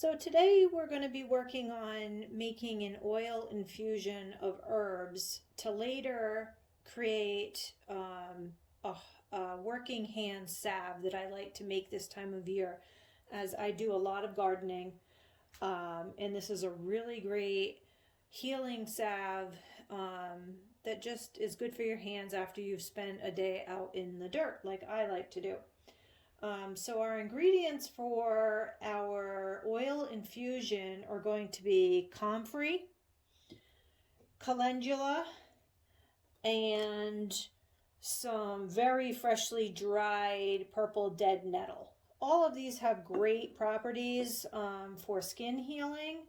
So today we're going to be working on making an oil infusion of herbs to later create a working hand salve that I like to make this time of year, as I do a lot of gardening. And this is a really great healing salve that just is good for your hands after you've spent a day out in the dirt, like I like to do. So our ingredients for our oil infusion are going to be comfrey, calendula, and some very freshly dried purple dead nettle. All of these have great properties for skin healing.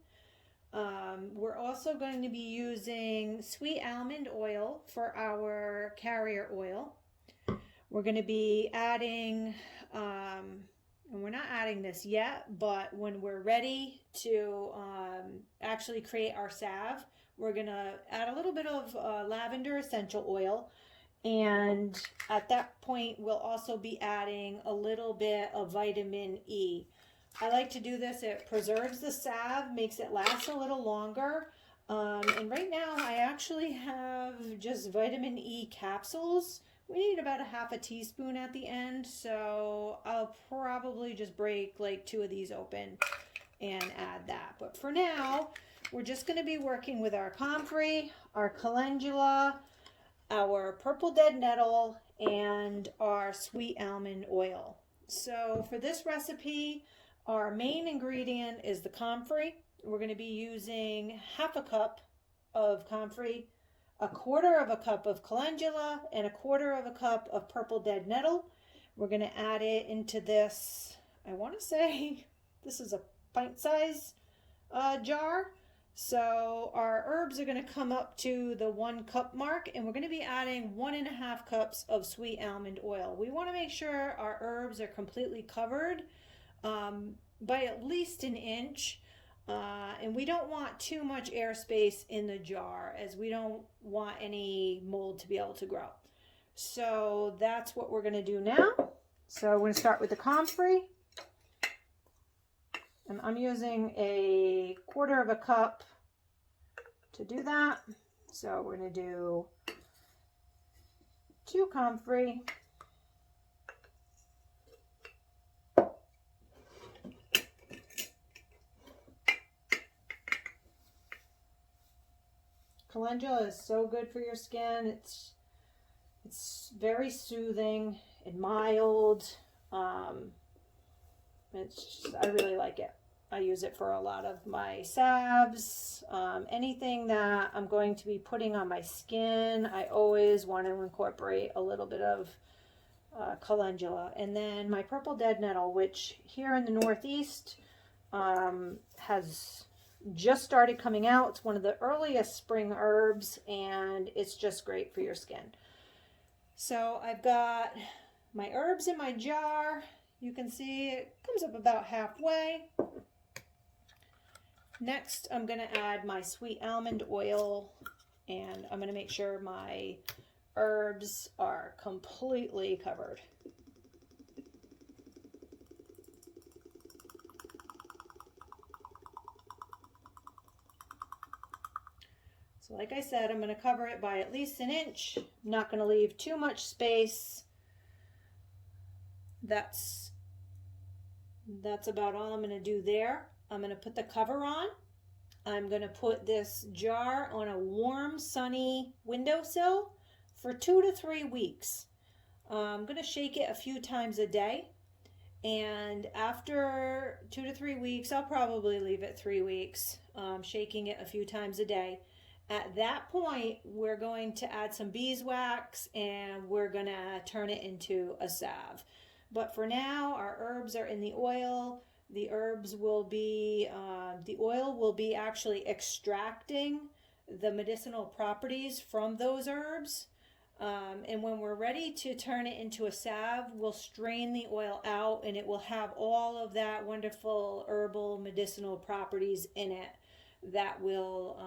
We're also going to be using sweet almond oil for our carrier oil. We're going to be adding, and we're not adding this yet, but when we're ready to actually create our salve, we're going to add a little bit of lavender essential oil. And at that point, we'll also be adding a little bit of vitamin E. I like to do this. It preserves the salve, makes it last a little longer. And right now, I actually have just vitamin E capsules. We need about a half a teaspoon at the end, so I'll probably just break like 2 of these open and add that. But for now, we're just going to be working with our comfrey, our calendula, our purple dead nettle, and our sweet almond oil. So for this recipe, our main ingredient is the comfrey. We're going to be using half a cup of comfrey, a quarter of a cup of calendula, and a quarter of a cup of purple dead nettle. We're going to add it into this, I want to say this is a pint size jar. So our herbs are going to come up to the 1 cup mark, and we're going to be adding 1.5 cups of sweet almond oil. We want to make sure our herbs are completely covered by at least an inch. And we don't want too much airspace in the jar, as we don't want any mold to be able to grow. So that's what we're going to do now. So we're going to start with the comfrey. And I'm using a quarter of a cup to do that. So we're going to do 2 comfrey. Calendula is so good for your skin. It's very soothing and mild. I really like it. I use it for a lot of my salves. Anything that I'm going to be putting on my skin, I always want to incorporate a little bit of calendula. And then my purple dead nettle, which here in the Northeast has just started coming out. It's one of the earliest spring herbs, and it's just great for your skin. So I've got my herbs in my jar. You can see it comes up about halfway. Next, I'm going to add my sweet almond oil, and I'm going to make sure my herbs are completely covered. So like I said, I'm going to cover it by at least an inch. I'm not going to leave too much space. That's about all I'm going to do there. I'm going to put the cover on. I'm going to put this jar on a warm, sunny windowsill for 2 to 3 weeks. I'm going to shake it a few times a day. And after 2 to 3 weeks, I'll probably leave it 3 weeks, shaking it a few times a day. At that point, we're going to add some beeswax, and we're going to turn it into a salve. But for now, our herbs are in the oil. The herbs will be, the oil will be actually extracting the medicinal properties from those herbs. And when we're ready to turn it into a salve, we'll strain the oil out, and it will have all of that wonderful herbal medicinal properties in it that will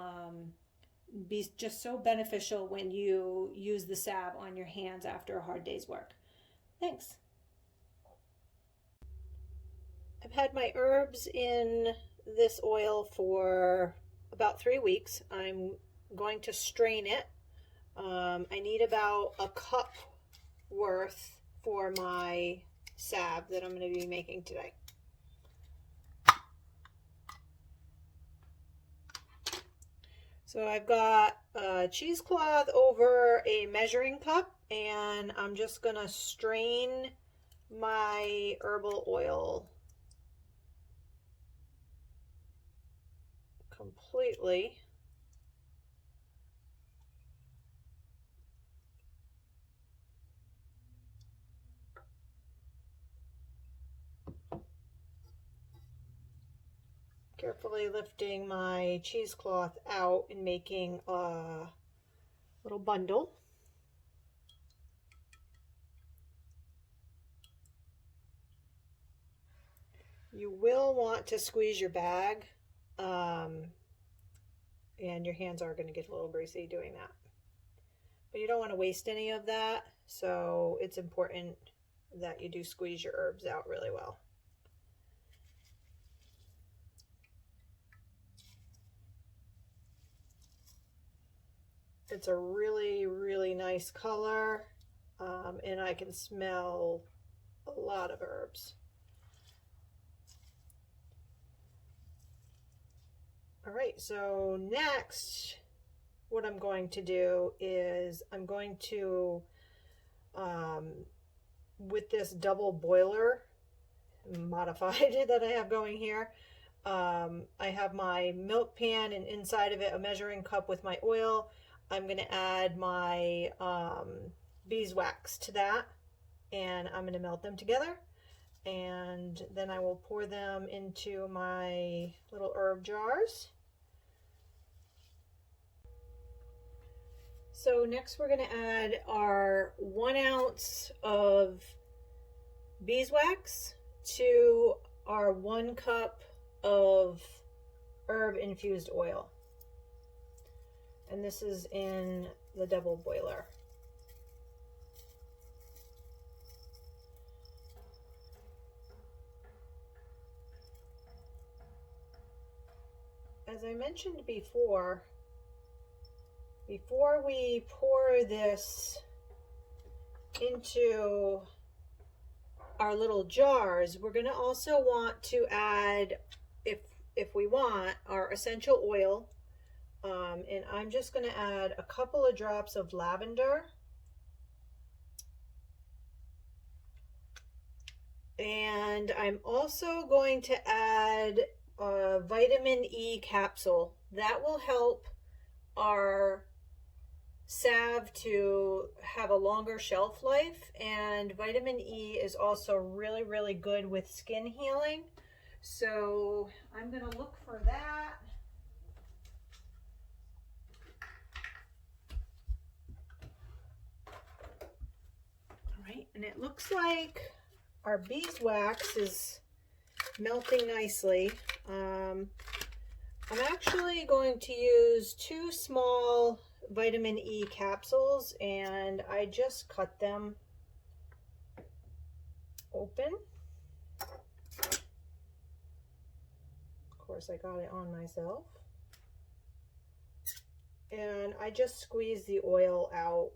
be just so beneficial when you use the salve on your hands after a hard day's work. Thanks. I've had my herbs in this oil for about 3 weeks. I'm going to strain it. I need about a cup worth for my salve that I'm going to be making today. So I've got a cheesecloth over a measuring cup, and I'm just going to strain my herbal oil completely. Carefully lifting my cheesecloth out and making a little bundle. You will want to squeeze your bag, and your hands are going to get a little greasy doing that. But you don't want to waste any of that, so it's important that you do squeeze your herbs out really well. It's a really, really nice color, and I can smell a lot of herbs. All right, so next, what I'm going to do is I'm going to, with this double boiler modified that I have going here, I have my milk pan, and inside of it a measuring cup with my oil. I'm going to add my beeswax to that, and I'm going to melt them together, and then I will pour them into my little herb jars. So next we're going to add our 1 ounce of beeswax to our 1 cup of herb infused oil. And this is in the double boiler. As I mentioned before we pour this into our little jars, we're going to also want to add, if we want, our essential oil. And I'm just going to add a couple of drops of lavender. And I'm also going to add a vitamin E capsule. That will help our salve to have a longer shelf life, and vitamin E is also really, really good with skin healing. So I'm going to look for that. All right, and it looks like our beeswax is melting nicely. I'm actually going to use 2 small vitamin E capsules, and I just cut them open. Of course, I got it on myself. And I just squeeze the oil out.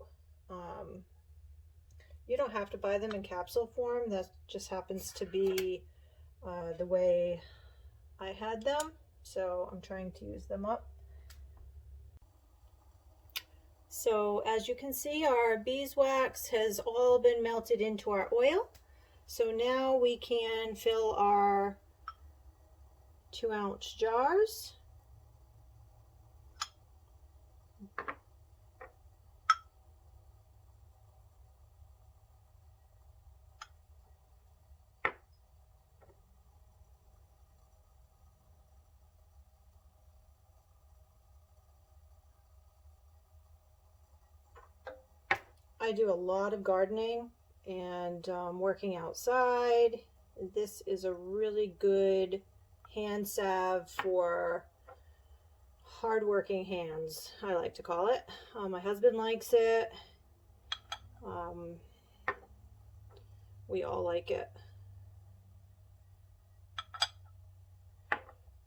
You don't have to buy them in capsule form. That just happens to be the way I had them. So I'm trying to use them up. So as you can see, our beeswax has all been melted into our oil. So now we can fill our 2 ounce jars. I do a lot of gardening and working outside. This is a really good hand salve for hardworking hands, I like to call it. My husband likes it. We all like it.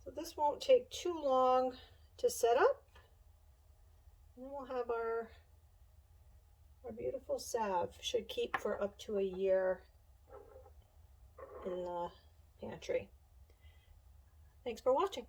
So this won't take too long to set up. And then we'll have our beautiful salve. Should keep for up to a year in the pantry. Thanks for watching.